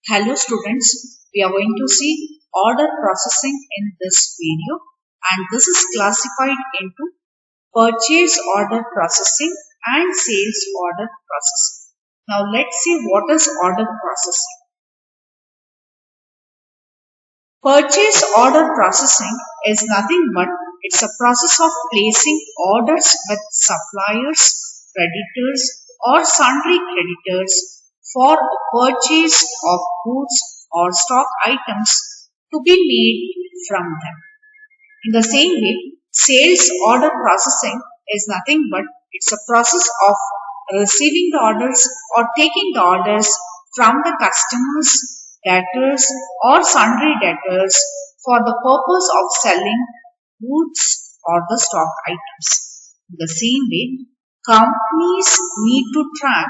Hello students, we are going to see order processing in this video, and this is classified into purchase order processing and sales order processing. Now let's see what is order processing. Purchase order processing is nothing but it's a process of placing orders with suppliers, creditors or sundry creditors for a purchase of goods or stock items to be made from them. In the same way, sales order processing is nothing but it's a process of receiving the orders or taking the orders from the customers, debtors or sundry debtors for the purpose of selling goods or the stock items. In the same way, companies need to track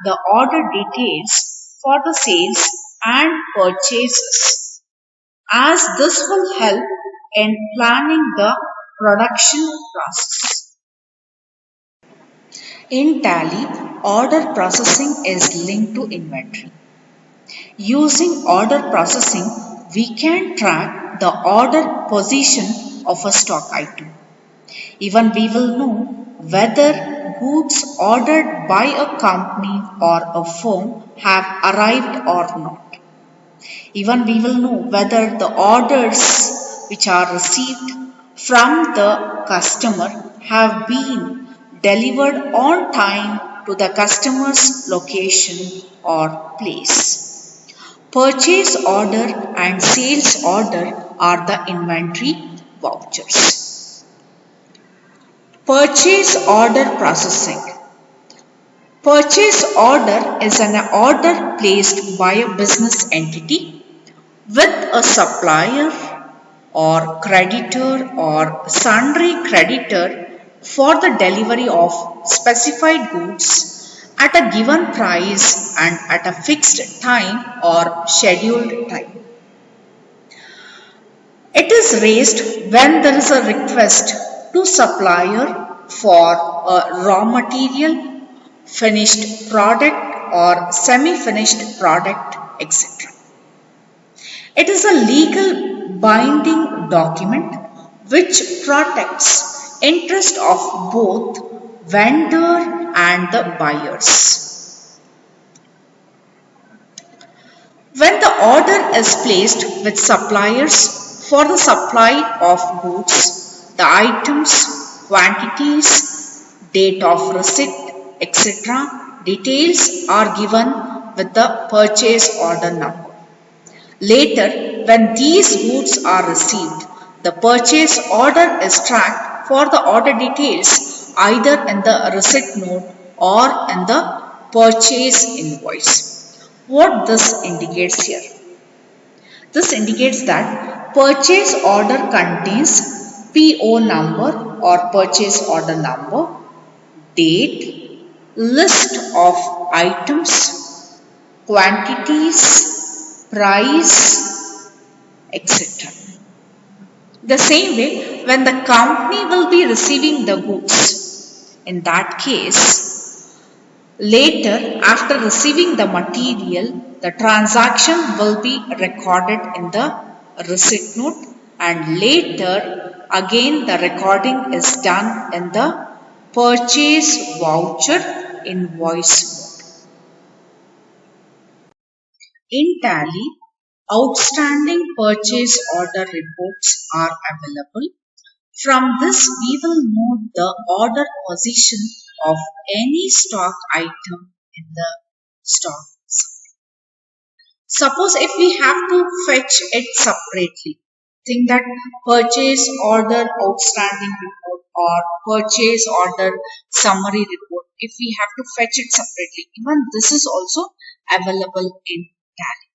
the order details for the sales and purchases, as this will help in planning the production process. In Tally, order processing is linked to inventory. Using order processing, we can track the order position of a stock item. Even we will know whether goods ordered by a company or a firm have arrived or not. Even we will know whether the orders which are received from the customer have been delivered on time to the customer's location or place. Purchase order and sales order are the inventory vouchers. Purchase order processing. Purchase order is an order placed by a business entity with a supplier or creditor or sundry creditor for the delivery of specified goods at a given price and at a fixed time or scheduled time. It is raised when there is a request to supplier for a raw material, finished product or semi-finished product, etc. It is a legal binding document which protects interest of both vendor and the buyers. When the order is placed with suppliers for the supply of goods, the items, quantities, date of receipt, etc. details are given with the purchase order number. Later, when these goods are received, the purchase order is tracked for the order details either in the receipt note or in the purchase invoice. What this indicates here? This indicates that purchase order contains PO number or purchase order number, date, list of items, quantities, price, etc. The same way, when the company will be receiving the goods, in that case, later after receiving the material, the transaction will be recorded in the receipt note, and later again the recording is done in the purchase voucher invoice mode. In Tally, outstanding purchase order reports are available. From this, we will know the order position of any stock item in the stock. Suppose if we have to fetch it separately, think that purchase order outstanding report or purchase order summary report, if we have to fetch it separately, even this is also available in Tally.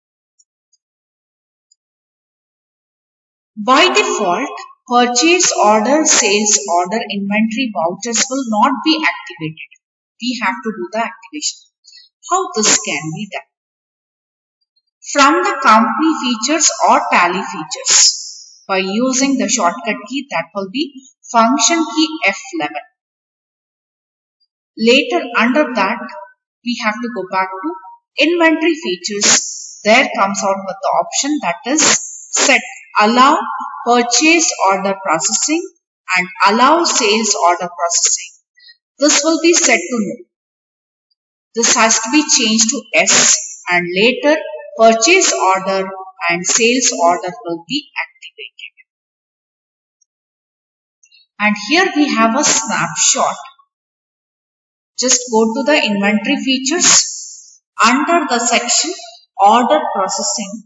By default, purchase order, sales order, inventory vouchers will not be activated. We have to do the activation. How this can be done? From the company features or Tally features by using the shortcut key, that will be function key F11. Later under that we have to go back to inventory features there comes out with the option that is set allow purchase order processing and allow sales order processing. This will be set to no. This has to be changed to yes, and later purchase order and sales order will be activated. And here we have a snapshot. Just go to the inventory features. Under the section order processing,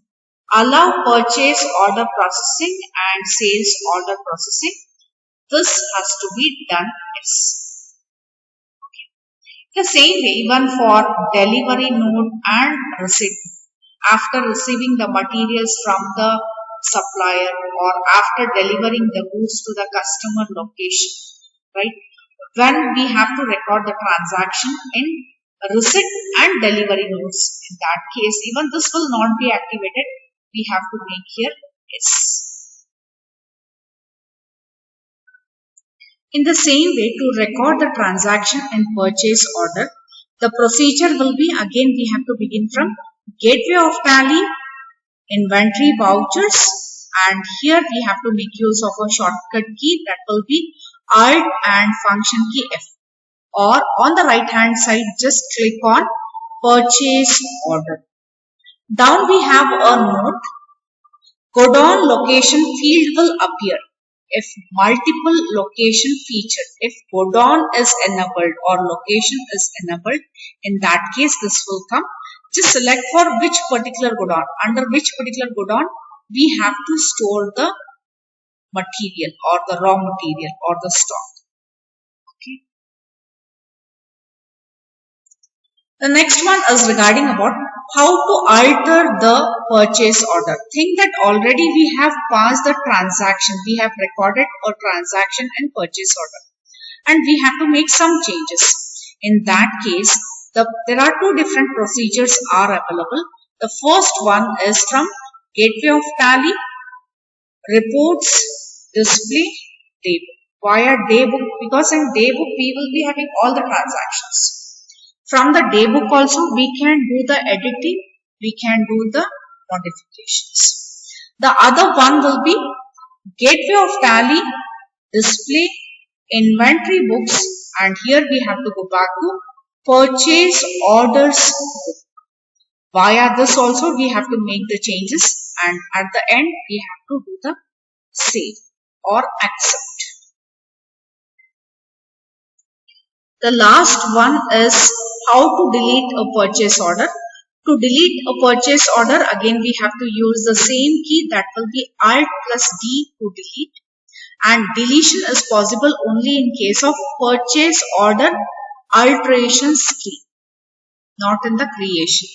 allow purchase order processing and sales order processing. This has to be done yes. The same way, even for delivery note and receipt, after receiving the materials from the supplier or after delivering the goods to the customer location, right? When we have to record the transaction in receipt and delivery notes, in that case, even this will not be activated. We have to make here yes. In the same way, to record the transaction and purchase order, the procedure will be, again we have to begin from gateway of tally, inventory vouchers, and here we have to make use of a shortcut key that will be Alt and function key F. Or on the right hand side, just click on purchase order. Down we have a note, godown location field will appear if multiple location feature, if godown is enabled or location is enabled. In that case, this will come. Just select for which particular godown, under which particular godown we have to store the material or the raw material or the stock. Okay. The next one is regarding about how to alter the purchase order. Think that already we have passed the transaction. We have recorded a transaction and purchase order. And we have to make some changes. In that case, there are two different procedures are available. The first one is from gateway of tally, reports, display, daybook. Via daybook, because in daybook we will be having all the transactions. From the daybook also we can do the editing, we can do the modifications. The other one will be gateway of tally, display, inventory books, and here we have to go back to purchase orders book. Via this also we have to make the changes, and at the end we have to do the save or accept. The last one is how to delete a purchase order. To delete a purchase order, again we have to use the same key, that will be Alt plus D to delete. And deletion is possible only in case of purchase order alterations key, not in the creation.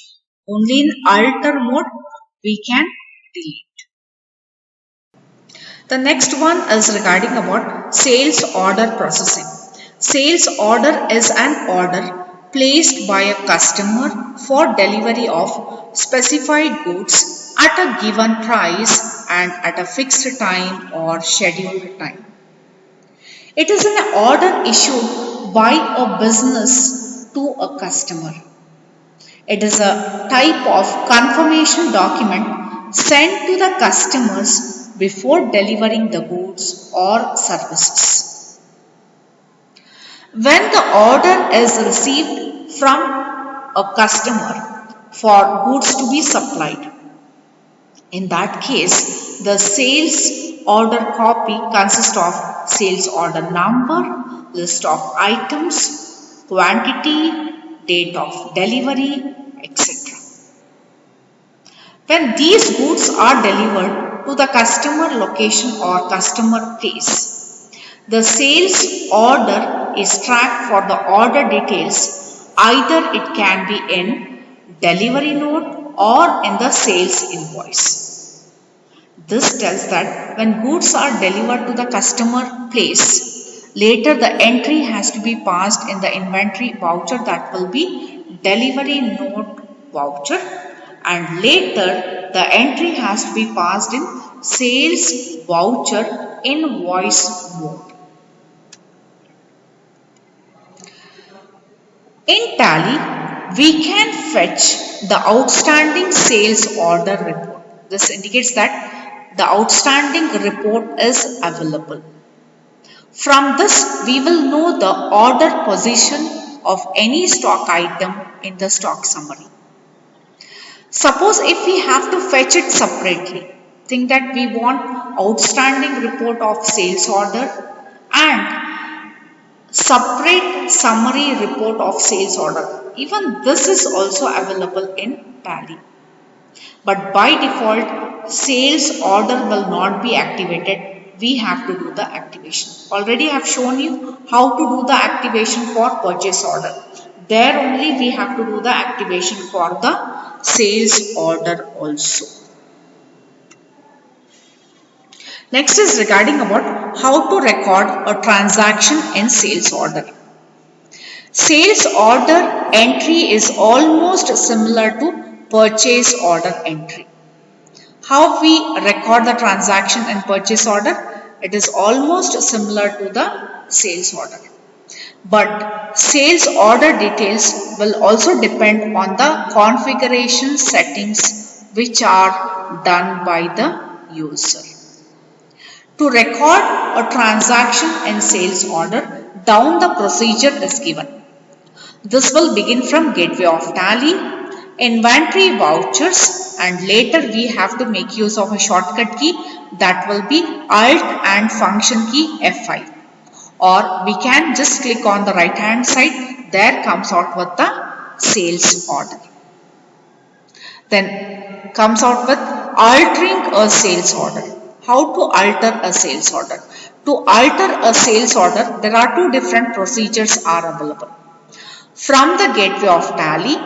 Only in alter mode we can delete. The next one is regarding about sales order processing. Sales order is an order placed by a customer for delivery of specified goods at a given price and at a fixed time or scheduled time. It is an order issued by a business to a customer. It is a type of confirmation document sent to the customers before delivering the goods or services. When the order is received from a customer for goods to be supplied, in that case, the sales order copy consists of sales order number, list of items, quantity, date of delivery, etc. When these goods are delivered to the customer location or customer place, the sales order is tracked for the order details. Either it can be in delivery note or in the sales invoice. This tells that when goods are delivered to the customer place, later the entry has to be passed in the inventory voucher, that will be delivery note voucher, and later the entry has to be passed in sales voucher invoice mode. In Tally, we can fetch the outstanding sales order report. This indicates that the outstanding report is available. From this, we will know the order position of any stock item in the stock summary. Suppose if we have to fetch it separately, think that we want outstanding report of sales order and separate summary report of sales order. Even this is also available in Tally. But by default, sales order will not be activated. We have to do the activation. Already I have shown you how to do the activation for purchase order. There only we have to do the activation for the sales order also. Next is regarding about how to record a transaction in sales order. Sales order entry is almost similar to purchase order entry. How we record the transaction in purchase order? It is almost similar to the sales order. But sales order details will also depend on the configuration settings which are done by the user. To record a transaction in sales order, down the procedure is given. This will begin from gateway of Tally, inventory vouchers, and later we have to make use of a shortcut key that will be Alt and function key F5. Or we can just click on the right hand side, there comes out with the sales order. Then comes out with altering a sales order. How to alter a sales order? To alter a sales order, there are two different procedures are available. From the gateway of Tally,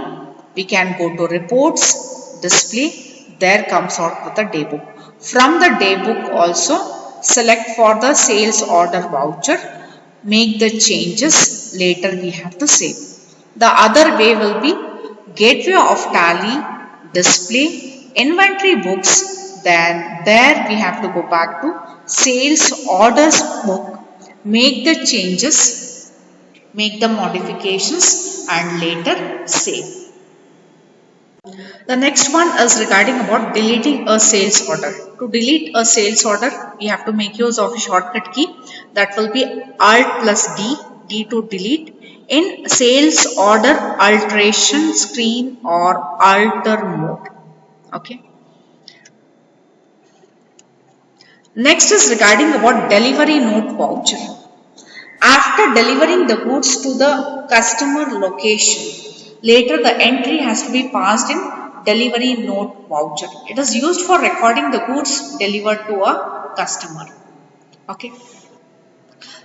we can go to reports, display, there comes out with the daybook. From the daybook also, select for the sales order voucher, make the changes, later we have to save. The other way will be gateway of Tally, display, inventory books, then there we have to go back to sales orders book, make the changes, make the modifications and later save. The next one is regarding about deleting a sales order. To delete a sales order, we have to make use of a shortcut key that will be Alt plus D, D to delete in sales order alteration screen or alter mode. Okay. Next is regarding about delivery note voucher. After delivering the goods to the customer location, later the entry has to be passed in delivery note voucher. It is used for recording the goods delivered to a customer. Okay.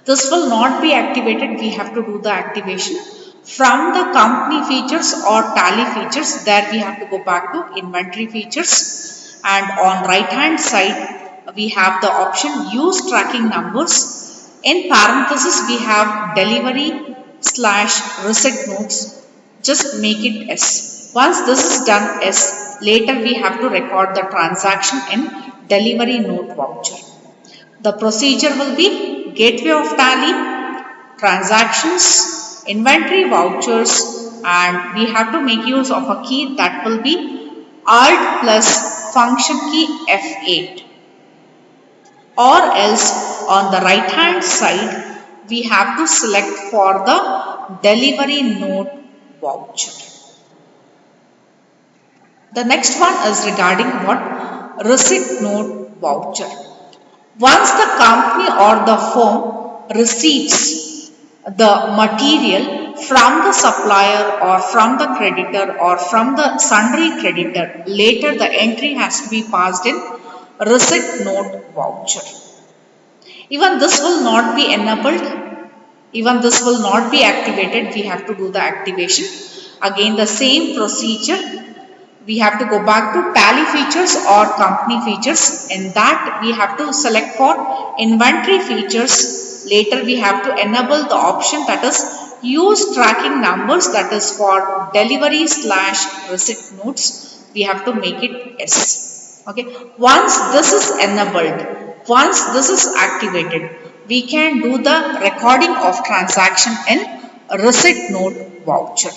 This will not be activated. We have to do the activation. From the company features or Tally features, there we have to go back to inventory features, and on right hand side we have the option use tracking numbers. In parenthesis we have delivery / receipt notes. Just make it S. Once this is done S, later we have to record the transaction in delivery note voucher. The procedure will be gateway of Tally, transactions, inventory vouchers, and we have to make use of a key that will be Alt plus function key F8. Or else on the right hand side we have to select for the delivery note voucher. The next one is regarding what? Receipt note voucher. Once the company or the firm receives the material from the supplier or from the creditor or from the sundry creditor, later the entry has to be passed in receipt note voucher. Even this will not be enabled, even this will not be activated. We have to do the activation. Again the same procedure. We have to go back to Tally features or company features. In that we have to select for inventory features. Later we have to enable the option that is use tracking numbers, that is for delivery / receipt notes. We have to make it S. Okay. Once this is enabled, once this is activated, we can do the recording of transaction in receipt note voucher.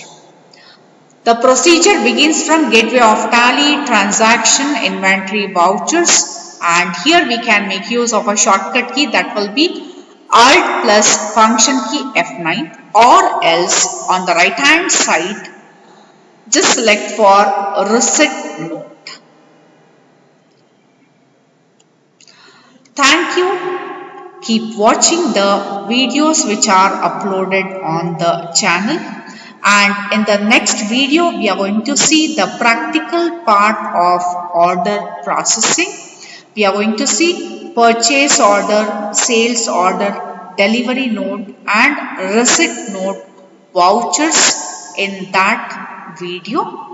The procedure begins from gateway of tally, transaction, inventory, vouchers, and here we can make use of a shortcut key that will be Alt plus function key F9, or else on the right hand side just select for receipt note. Thank you. Keep watching the videos which are uploaded on the channel, and in the next video we are going to see the practical part of order processing. We are going to see purchase order, sales order, delivery note and receipt note vouchers in that video.